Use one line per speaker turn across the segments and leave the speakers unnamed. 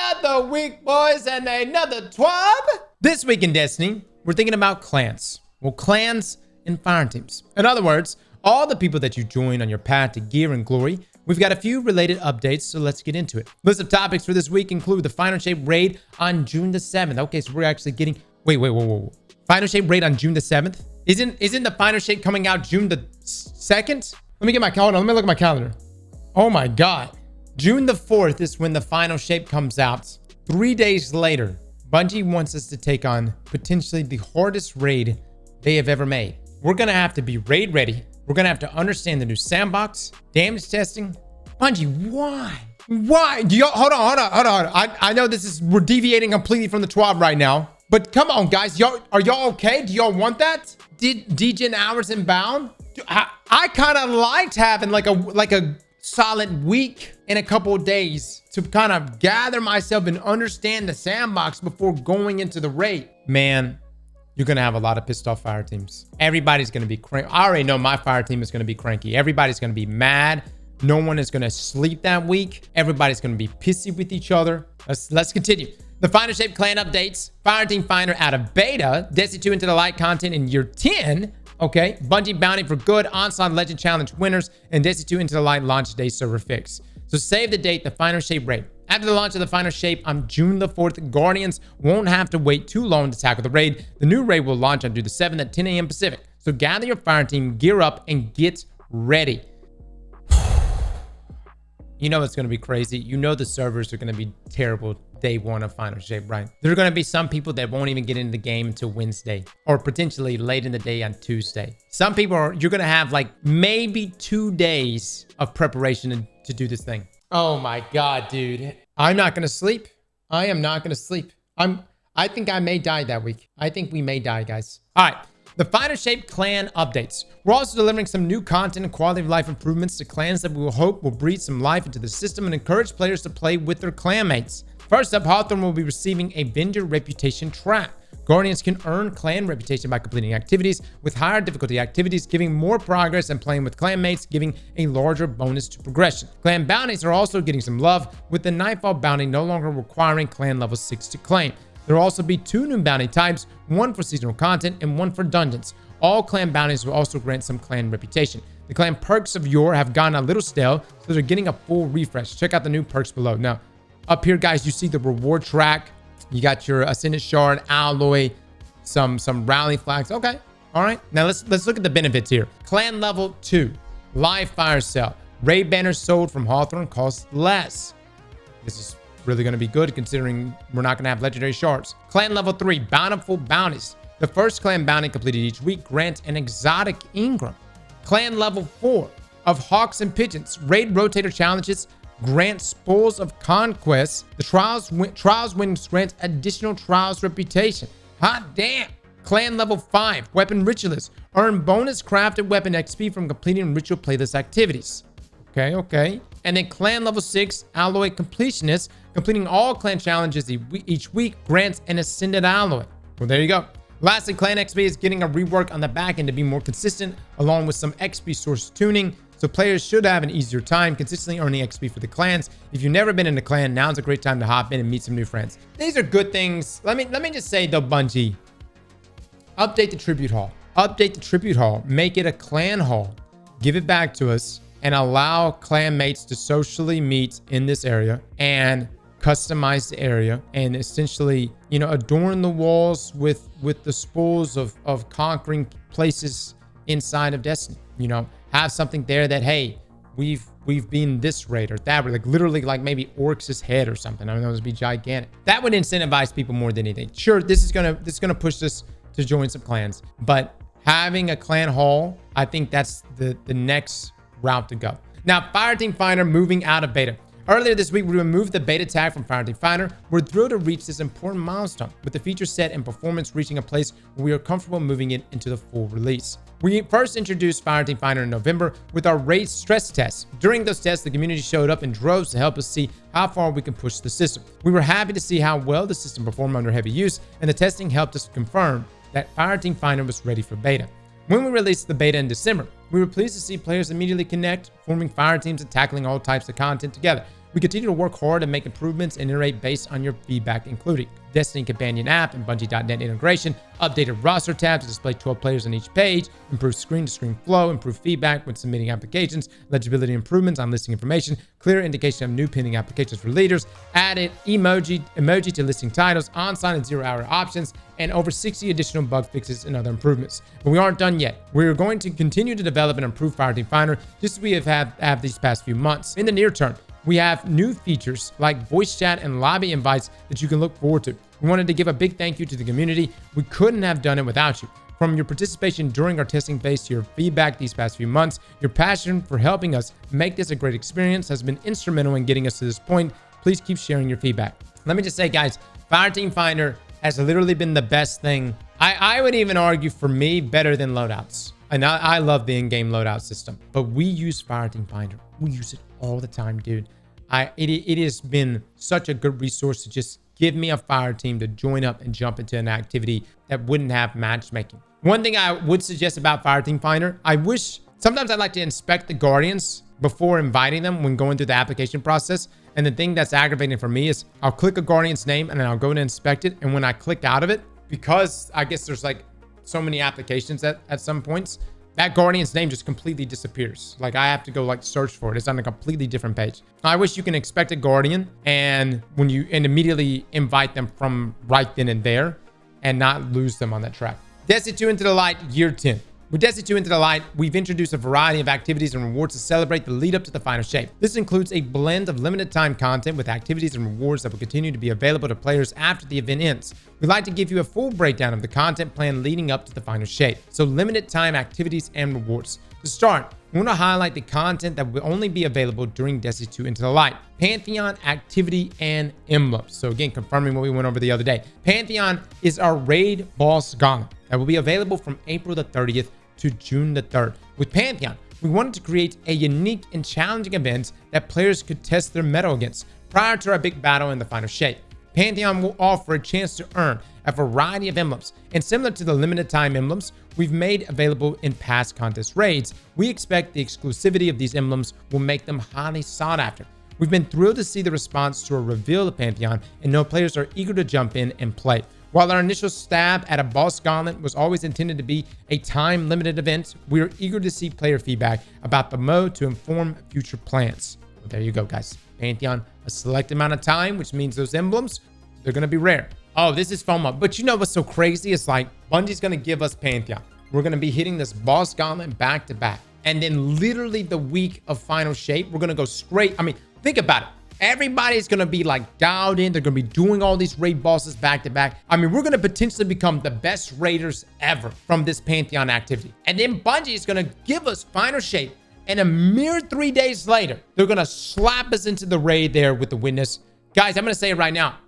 Another week, boys, and another TWAB. This week in Destiny, we're thinking about clans. Well, clans and fire teams. In other words, all the people that you join on your path to gear and glory. We've got a few related updates, so let's get into it. List of topics for this week include the Final Shape raid on June the 7th. Okay, so we're actually getting... Wait. Final Shape raid on June the 7th? Isn't the Final Shape coming out June the 2nd? Let me get my calendar. Let me look at my calendar. Oh my God. June the 4th is when the Final Shape comes out. 3 days later, Bungie wants us to take on potentially the hardest raid they have ever made. We're going to have to be raid ready. We're going to have to understand the new sandbox, damage testing. Bungie, why? Why? Do y'all, hold on. I know we're deviating completely from the TWAB right now, but come on, guys. Are y'all okay? Do y'all want that? Did degen hours inbound? I kind of liked having like a solid week and a couple of days to kind of gather myself and understand the sandbox before going into the raid. Man, you're going to have a lot of pissed off fire teams. Everybody's going to be cranky. I already know my fire team is going to be cranky. Everybody's going to be mad. No one is going to sleep that week. Everybody's going to be pissy with each other. Let's continue. The Final Shape clan updates. Fireteam Finder out of beta. Destiny 2 into the light content in year 10. Okay. Bungie bounty for good. Onslaught Legend Challenge winners. And Destiny 2 into the light launch day server fix. So save the date. The Final Shape raid. After the launch of the Final Shape on June the 4th, Guardians won't have to wait too long to tackle the raid. The new raid will launch on June the 7th at 10 a.m. Pacific. So gather your fire team, gear up, and get ready. You know it's going to be crazy. You know the servers are going to be terrible day one of Final Shape, right? There are going to be some people that won't even get into the game until Wednesday or potentially late in the day on Tuesday. Some people you're going to have like maybe 2 days of preparation to do this thing. Oh my God, dude. I'm not going to sleep. I am not going to sleep. I think I may die that week. I think we may die, guys. All right. The Final Shape clan updates. We're also delivering some new content and quality of life improvements to clans that we will hope will breathe some life into the system and encourage players to play with their clanmates. First up, Hawthorne will be receiving a vendor reputation trap. Guardians can earn clan reputation by completing activities with higher difficulty activities, giving more progress and playing with clanmates, giving a larger bonus to progression. Clan bounties are also getting some love, with the Nightfall bounty no longer requiring clan level 6 to claim. There will also be 2 new bounty types, one for seasonal content and one for dungeons. All clan bounties will also grant some clan reputation. The clan perks of yore have gone a little stale, so they're getting a full refresh. Check out the new perks below. Now, up here, guys, you see the reward track. You got your Ascendant Shard, Alloy, some rally flags. Okay, all right. Now let's look at the benefits here. Clan level 2, live fire cell. Raid banners sold from Hawthorne cost less. This is really going to be good considering we're not going to have legendary shards. Clan level 3, bountiful bounties. The first clan bounty completed each week grants an exotic Ingram. Clan level 4 of Hawks and Pigeons. Raid rotator challenges grant spoils of conquest. The trials wins grant additional trials reputation. Hot damn. Clan level 5, weapon ritualists. Earn bonus crafted weapon XP from completing ritual playlist activities. Okay. And then clan level 6, alloy completionist. Completing all clan challenges each week grants an ascended alloy. Well, there you go. Lastly, clan XP is getting a rework on the back end to be more consistent, along with some XP source tuning. So players should have an easier time consistently earning XP for the clans. If you've never been in a clan, now's a great time to hop in and meet some new friends. These are good things. Let me just say though, Bungie, update the tribute hall. Update the tribute hall. Make it a clan hall. Give it back to us and allow clan mates to socially meet in this area and customize the area and essentially, adorn the walls with the spoils of conquering places inside of Destiny. Have something there that, hey, we've been this raid or that, like literally like maybe Oryx's head or something. I know this would be gigantic. That would incentivize people more than anything. Sure, this is gonna push us to join some clans, but having a clan hall, I think that's the next route to go. Now, Fireteam Finder moving out of beta. Earlier this week, we removed the beta tag from Fireteam Finder. We're thrilled to reach this important milestone, with the feature set and performance reaching a place where we are comfortable moving it into the full release. We first introduced Fireteam Finder in November with our raid stress tests. During those tests, the community showed up in droves to help us see how far we can push the system. We were happy to see how well the system performed under heavy use, and the testing helped us confirm that Fireteam Finder was ready for beta. When we released the beta in December, we were pleased to see players immediately connect, forming fire teams and tackling all types of content together. We continue to work hard and make improvements and iterate based on your feedback, including Destiny Companion app and Bungie.net integration, updated roster tabs to display 12 players on each page, improved screen-to-screen flow, improved feedback when submitting applications, legibility improvements on listing information, clear indication of new pending applications for leaders, added emoji to listing titles, on-sign and 0-hour options, and over 60 additional bug fixes and other improvements. But we aren't done yet. We're going to continue to develop and improve Fireteam Finder just as we have these past few months. In the near term, we have new features like voice chat and lobby invites that you can look forward to. We wanted to give a big thank you to the community. We couldn't have done it without you. From your participation during our testing phase to your feedback these past few months, your passion for helping us make this a great experience has been instrumental in getting us to this point. Please keep sharing your feedback. Let me just say, guys, Fireteam Finder has literally been the best thing. I would even argue for me better than loadouts. And I love the in-game loadout system, but we use Fireteam Finder. We use it all the time, dude. It has been such a good resource to just give me a fire team to join up and jump into an activity that wouldn't have matchmaking. One thing I would suggest about Fireteam Finder, sometimes I like to inspect the Guardians before inviting them when going through the application process. And the thing that's aggravating for me is I'll click a Guardian's name and then I'll go to inspect it. And when I click out of it, because I guess there's like so many applications at some points, that Guardian's name just completely disappears. Like I have to go like search for it. It's on a completely different page. I wish you can expect a Guardian and immediately invite them from right then and there and not lose them on that track. Destiny 2 Into the Light Year 10. With Destiny 2 Into the Light, we've introduced a variety of activities and rewards to celebrate the lead up to the final shape. This includes a blend of limited time content with activities and rewards that will continue to be available to players after the event ends. We'd like to give you a full breakdown of the content plan leading up to the final shape. So limited time activities and rewards. To start, we want to highlight the content that will only be available during Destiny 2 Into the Light. Pantheon, activity, and emblems. So again, confirming what we went over the other day. Pantheon is our raid boss gauntlet that will be available from April the 30th to June the 3rd. With Pantheon, we wanted to create a unique and challenging event that players could test their mettle against prior to our big battle in the final shape. Pantheon will offer a chance to earn a variety of emblems, and similar to the limited time emblems we've made available in past contest raids, we expect the exclusivity of these emblems will make them highly sought after. We've been thrilled to see the response to a reveal of Pantheon and know players are eager to jump in and play. While our initial stab at a boss gauntlet was always intended to be a time-limited event, we are eager to see player feedback about the mode to inform future plans. Well, there you go, guys. Pantheon, a select amount of time, which means those emblems, they're going to be rare. Oh, this is FOMO. But you know what's so crazy? It's like Bungie's going to give us Pantheon. We're going to be hitting this boss gauntlet back to back. And then literally the week of final shape, we're going to go straight. I mean, think about it. Everybody's going to be like dialed in. They're going to be doing all these raid bosses back to back. I mean, we're going to potentially become the best raiders ever from this Pantheon activity. And then Bungie is going to give us final shape. And a mere 3 days later, they're going to slap us into the raid there with the witness. Guys, I'm going to say it right now.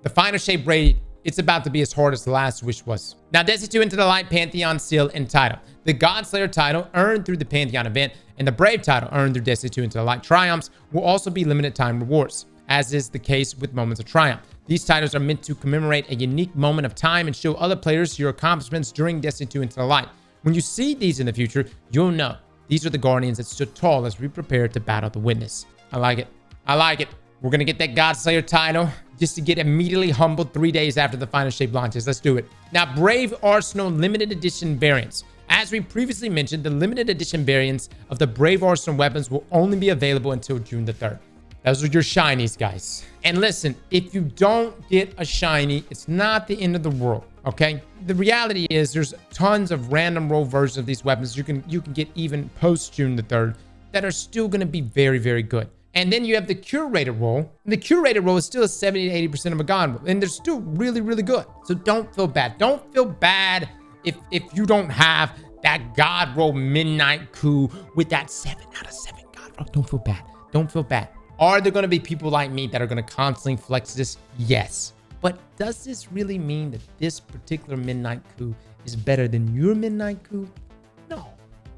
The final shape raid, it's about to be as hard as the last wish was. Now, Destiny 2 Into the Light, Pantheon, Seal, and title. The Godslayer title earned through the Pantheon event and the Brave title earned through Destiny 2 Into the Light triumphs will also be limited time rewards, as is the case with Moments of Triumph. These titles are meant to commemorate a unique moment of time and show other players your accomplishments during Destiny 2 Into the Light. When you see these in the future, you'll know these are the Guardians that stood tall as we prepare to battle the Witness. I like it. I like it. We're going to get that Godslayer title just to get immediately humbled 3 days after the final shape launches. Let's do it. Now, Brave Arsenal limited edition variants. As we previously mentioned, the limited edition variants of the Brave Arsenal weapons will only be available until June the 3rd. Those are your shinies, guys. And listen, if you don't get a shiny, it's not the end of the world, okay? The reality is there's tons of random roll versions of these weapons you can get even post June the 3rd that are still going to be very, very good. And then you have the curated roll. The curated roll is still a 70 to 80% of a god roll, and they're still really, really good. So don't feel bad. Don't feel bad if you don't have that god roll midnight coup with that 7 out of 7 god roll. Don't feel bad. Don't feel bad. Are there going to be people like me that are going to constantly flex this? Yes. But does this really mean that this particular midnight coup is better than your midnight coup? No,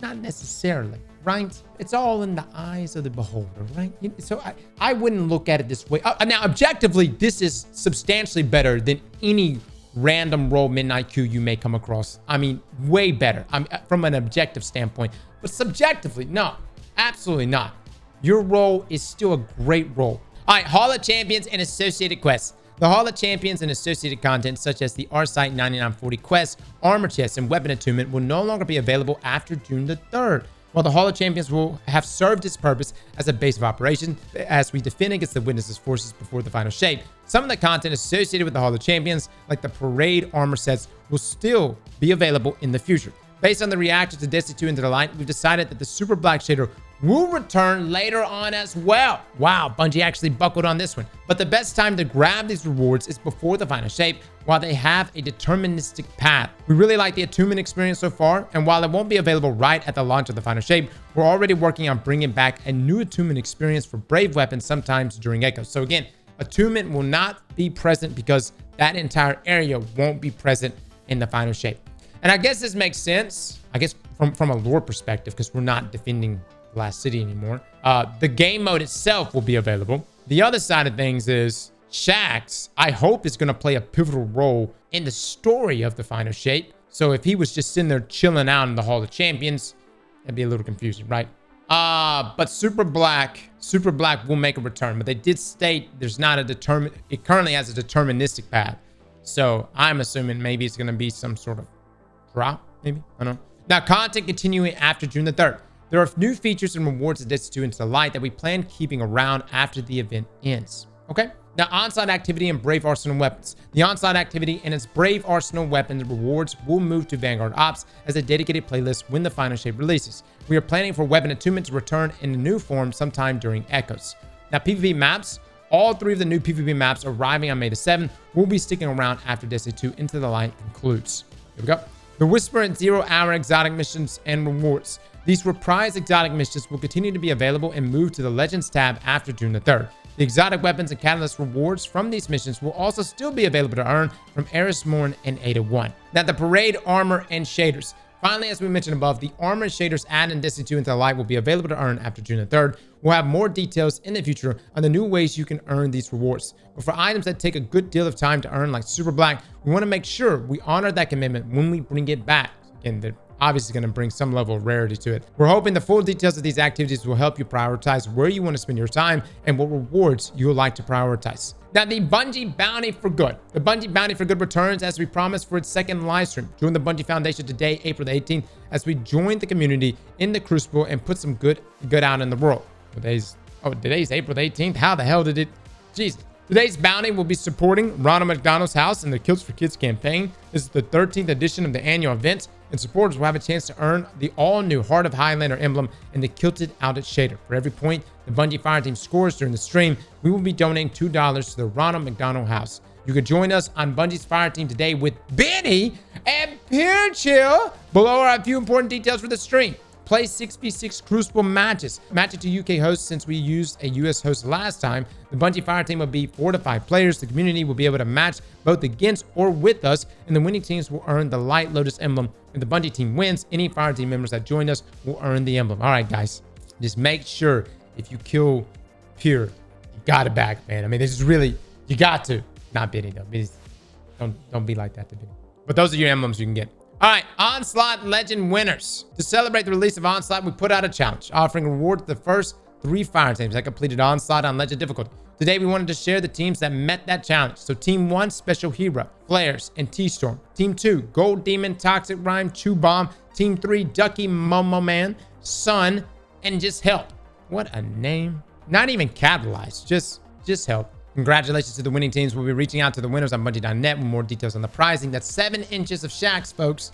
not necessarily. Right? It's all in the eyes of the beholder, right? So I wouldn't look at it this way. Now, objectively, this is substantially better than any random roll midnight coup you may come across. I mean, way better from an objective standpoint. But subjectively, no, absolutely not. Your roll is still a great roll. All right, Hall of Champions and associated quests. The Hall of Champions and associated content, such as the R-Site 9940 quest, armor chest, and weapon attunement, will no longer be available after June the 3rd. While the Hall of Champions will have served its purpose as a base of operation as we defend against the Witness's forces before the final shape, some of the content associated with the Hall of Champions, like the parade armor sets, will still be available in the future. Based on the reaction to Destiny 2 Into the Light, we've decided that the Super Black Shader will return later on as well. Wow, Bungie actually buckled on this one. But the best time to grab these rewards is before the final shape, while they have a deterministic path. We really like the attunement experience so far, and while it won't be available right at the launch of the final shape, we're already working on bringing back a new attunement experience for brave weapons sometimes during Echoes. So again, attunement will not be present because that entire area won't be present in the final shape. And I guess this makes sense, I guess from a lore perspective, because we're not defending Last City anymore. The game mode itself will be available. The other side of things is Shaxx, I hope, is going to play a pivotal role in the story of the final shape. So if he was just sitting there chilling out in the Hall of Champions, that'd be a little confusing, right? But Super Black will make a return, but they did state there's not a it currently has a deterministic path. So I'm assuming maybe it's going to be some sort of drop, maybe, I don't know. Now, content continuing after June the 3rd. There are new features and rewards of Destiny 2 Into the Light that we plan keeping around after the event ends. Okay? Now, Onslaught activity and Brave Arsenal weapons. The Onslaught activity and its Brave Arsenal weapons rewards will move to Vanguard Ops as a dedicated playlist when the final shape releases. We are planning for weapon attunement to return in a new form sometime during Echoes. Now, PvP maps. All 3 of the new PvP maps arriving on May the 7th will be sticking around after Destiny 2 Into the Light concludes. Here we go. The Whisper and 0 Hour exotic missions and rewards. These reprised exotic missions will continue to be available and move to the Legends tab after June the 3rd. The exotic weapons and catalyst rewards from these missions will also still be available to earn from Eris Morn and Ada 1. Now, the parade armor and shaders. Finally, as we mentioned above, the armor and shaders added in Destiny 2 Into the Light will be available to earn after June the 3rd. We'll have more details in the future on the new ways you can earn these rewards. But for items that take a good deal of time to earn, like Super Black, we want to make sure we honor that commitment when we bring it back. Again, they're obviously going to bring some level of rarity to it. We're hoping the full details of these activities will help you prioritize where you want to spend your time and what rewards you would like to prioritize. Now, the Bungie Bounty for Good. The Bungie Bounty for Good returns as we promised for its second live stream. Join the Bungie Foundation today, April the 18th, as we join the community in the Crucible and put some good out in the world. Today's April the 18th. How the hell did it? Jesus. Today's bounty will be supporting Ronald McDonald's house and the Kills for Kids campaign. This is the 13th edition of the annual event, and supporters will have a chance to earn the all-new Heart of Highlander emblem and the Kilted Outed shader. For every point the Bungie Fireteam scores during the stream, we will be donating $2 to the Ronald McDonald house. You can join us on Bungie's Fireteam today with Benny and Pure Chill. Below are a few important details for the stream. Play 6v6 Crucible matches. Match it to UK hosts since we used a US host last time. The Bungie Fireteam will be 4 to 5 players. The community will be able to match both against or with us, and the winning teams will earn the Light Lotus emblem. If the Bungie team wins, any Fireteam members that join us will earn the emblem. All right, guys, just make sure if you kill Pure, you got it back, man. I mean, this is really, you got to. Not Benny, though. Don't be like that to Benny. But those are your emblems you can get. All right, Onslaught Legend winners. To celebrate the release of Onslaught, we put out a challenge, offering a reward to the first 3 fire teams that completed Onslaught on Legend difficulty. Today, we wanted to share the teams that met that challenge. So Team 1, Special Hero, Flares, and T-Storm. Team 2, Gold Demon, Toxic Rhyme, Chew Bomb. Team 3, Ducky, Momo Man, Sun, and Just Help. What a name. Not even capitalized, just Help. Congratulations to the winning teams. We'll be reaching out to the winners on Bungie.net with more details on the prizing. That's 7 inches of Shaxx, folks.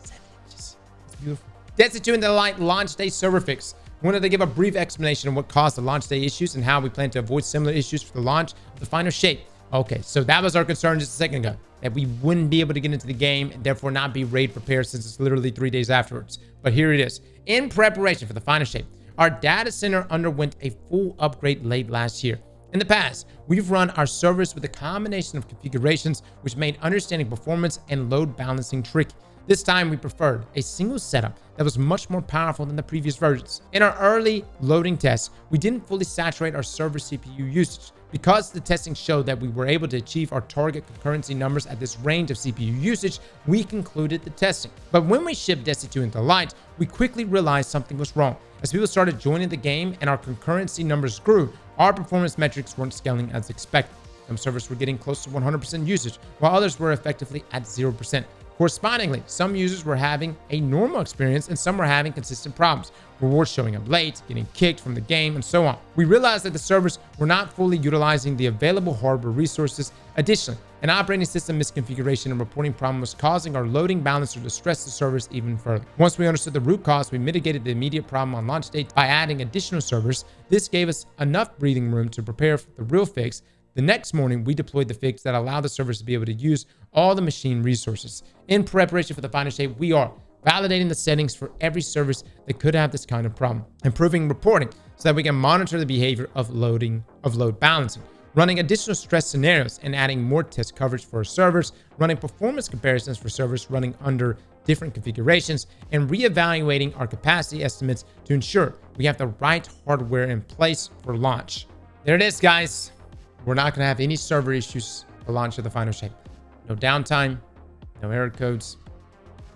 7 inches. It's beautiful. Destiny 2 Into the Light launch day server fix. We wanted to give a brief explanation of what caused the launch day issues and how we plan to avoid similar issues for the launch of the final shape. Okay, so that was our concern just a second ago, that we wouldn't be able to get into the game and therefore not be raid prepared since it's literally 3 days afterwards. But here it is. In preparation for the final shape, our data center underwent a full upgrade late last year. In the past, we've run our servers with a combination of configurations which made understanding performance and load balancing tricky. This time, we preferred a single setup that was much more powerful than the previous versions. In our early loading tests, we didn't fully saturate our server CPU usage. Because the testing showed that we were able to achieve our target concurrency numbers at this range of CPU usage, we concluded the testing. But when we shipped Destiny 2 Into the Light, we quickly realized something was wrong. As people started joining the game and our concurrency numbers grew, our performance metrics weren't scaling as expected. Some servers were getting close to 100% usage, while others were effectively at 0%. Correspondingly, some users were having a normal experience and some were having consistent problems. Rewards showing up late, getting kicked from the game, and so on. We realized that the servers were not fully utilizing the available hardware resources. Additionally, an operating system misconfiguration and reporting problem was causing our loading balancer to stress the servers even further. Once we understood the root cause, we mitigated the immediate problem on launch date by adding additional servers. This gave us enough breathing room to prepare for the real fix. The next morning, we deployed the fix that allowed the servers to be able to use all the machine resources. In preparation for the final shape, we are validating the settings for every service that could have this kind of problem, improving reporting so that we can monitor the behavior of load balancing, running additional stress scenarios and adding more test coverage for our servers, running performance comparisons for servers running under different configurations, and reevaluating our capacity estimates to ensure we have the right hardware in place for launch. There it is, guys. We're not going to have any server issues for launch of the final shape. No downtime, no error codes,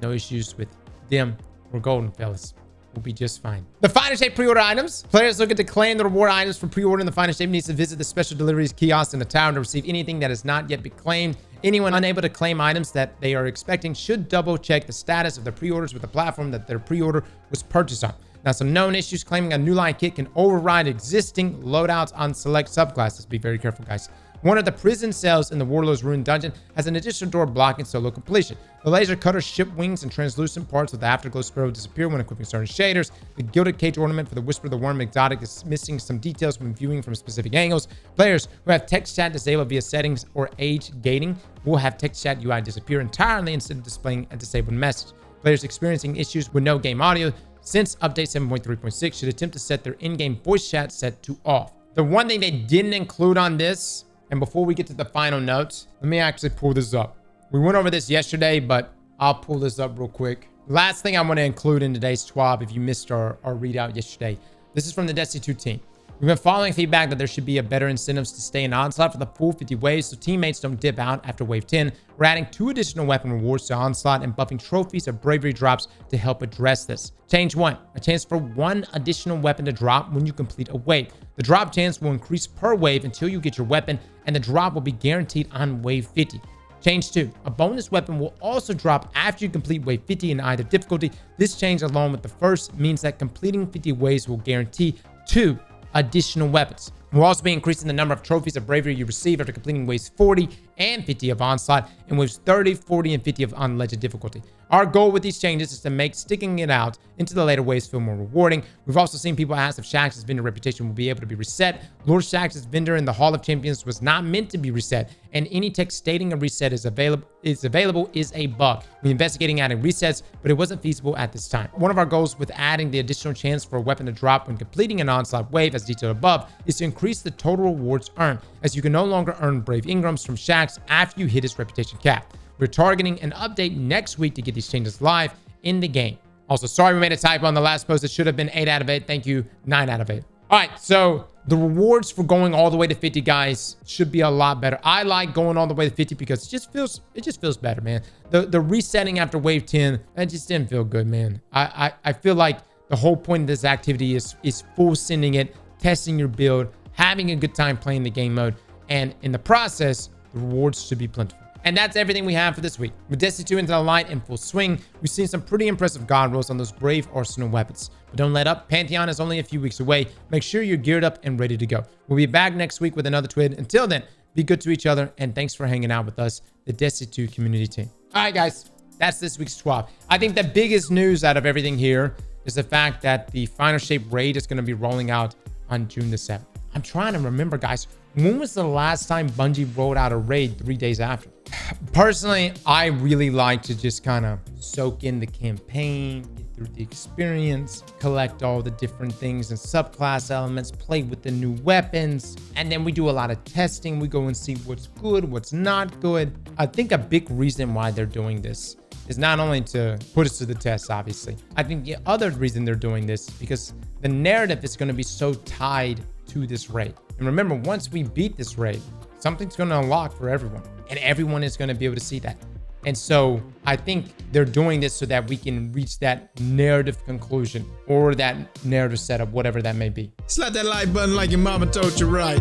no issues with them. We're golden, fellas. We'll be just fine. The final shape pre-order items. Players looking to claim the reward items for pre-ordering the final shape needs to visit the special deliveries kiosk in the town to receive anything that has not yet been claimed. Anyone unable to claim items that they are expecting should double check the status of the pre-orders with the platform that their pre-order was purchased on. Now, some known issues: claiming a new line kit can override existing loadouts on select subclasses. Be very careful, guys. One of the prison cells in the Warlord's Ruin dungeon has an additional door blocking solo completion. The laser cutter ship wings and translucent parts of the Afterglow Sparrow disappear when equipping certain shaders. The gilded cage ornament for the Whisper of the Worm exotic is missing some details when viewing from specific angles. Players who have text chat disabled via settings or age gating will have text chat UI disappear entirely instead of displaying a disabled message. Players experiencing issues with no game audio since update 7.3.6 should attempt to set their in-game voice chat set to off. The one thing they didn't include on this, and before we get to the final notes, let me actually pull this up. We went over this yesterday, but I'll pull this up real quick. Last thing I want to include in today's TWAB, if you missed our readout yesterday, this is from the Destiny 2 team. We've been following feedback that there should be a better incentives to stay in Onslaught for the full 50 waves so teammates don't dip out after wave 10. We're adding 2 additional weapon rewards to Onslaught and buffing trophies of bravery drops to help address this. Change 1, a chance for 1 additional weapon to drop when you complete a wave. The drop chance will increase per wave until you get your weapon, and the drop will be guaranteed on wave 50. Change 2, a bonus weapon will also drop after you complete wave 50 in either difficulty. This change, along with the first, means that completing 50 waves will guarantee 2 additional weapons. We'll also be increasing the number of trophies of bravery you receive after completing waves 40 and 50 of Onslaught and waves 30, 40, and 50 of on legend difficulty. Our goal with these changes is to make sticking it out into the later waves feel more rewarding. We've also seen people ask if Shaxx's vendor reputation will be able to be reset. Lord Shaxx's vendor in the Hall of Champions was not meant to be reset, and any text stating a reset is available is a bug. We're investigating adding resets, but it wasn't feasible at this time. One of our goals with adding the additional chance for a weapon to drop when completing an Onslaught wave, as detailed above, is to increase the total rewards earned, as you can no longer earn Brave Ingrams from Shaxx after you hit his reputation cap. We're targeting an update next week to get these changes live in the game. Also, sorry we made a typo on the last post. It should have been 8 out of 8. Thank you, 9 out of 8. All right, so the rewards for going all the way to 50, guys, should be a lot better. I like going all the way to 50 because it just feels better, man. The resetting after wave 10, that just didn't feel good, man. I feel like the whole point of this activity is full sending it, testing your build, having a good time playing the game mode, and in the process, the rewards should be plentiful. And that's everything we have for this week. With Destiny 2 into the light in full swing, we've seen some pretty impressive god rolls on those brave arsenal weapons. But don't let up. Pantheon is only a few weeks away. Make sure you're geared up and ready to go. We'll be back next week with another TWID. Until then, be good to each other, and thanks for hanging out with us, the Destiny 2 community team. All right, guys, that's this week's TWAB. I think the biggest news out of everything here is the fact that the Final Shape raid is going to be rolling out on June the 7th. I'm trying to remember, guys, when was the last time Bungie rolled out a raid 3 days after? Personally, I really like to just kind of soak in the campaign, get through the experience, collect all the different things and subclass elements, play with the new weapons, and then we do a lot of testing. We go and see what's good, what's not good. I think a big reason why they're doing this is not only to put us to the test, obviously. I think the other reason they're doing this is because the narrative is going to be so tied to this raid. And remember, once we beat this raid, something's going to unlock for everyone, and everyone is going to be able to see that. And so I think they're doing this so that we can reach that narrative conclusion or that narrative setup, whatever that may be.
Slap that like button like your mama told you right.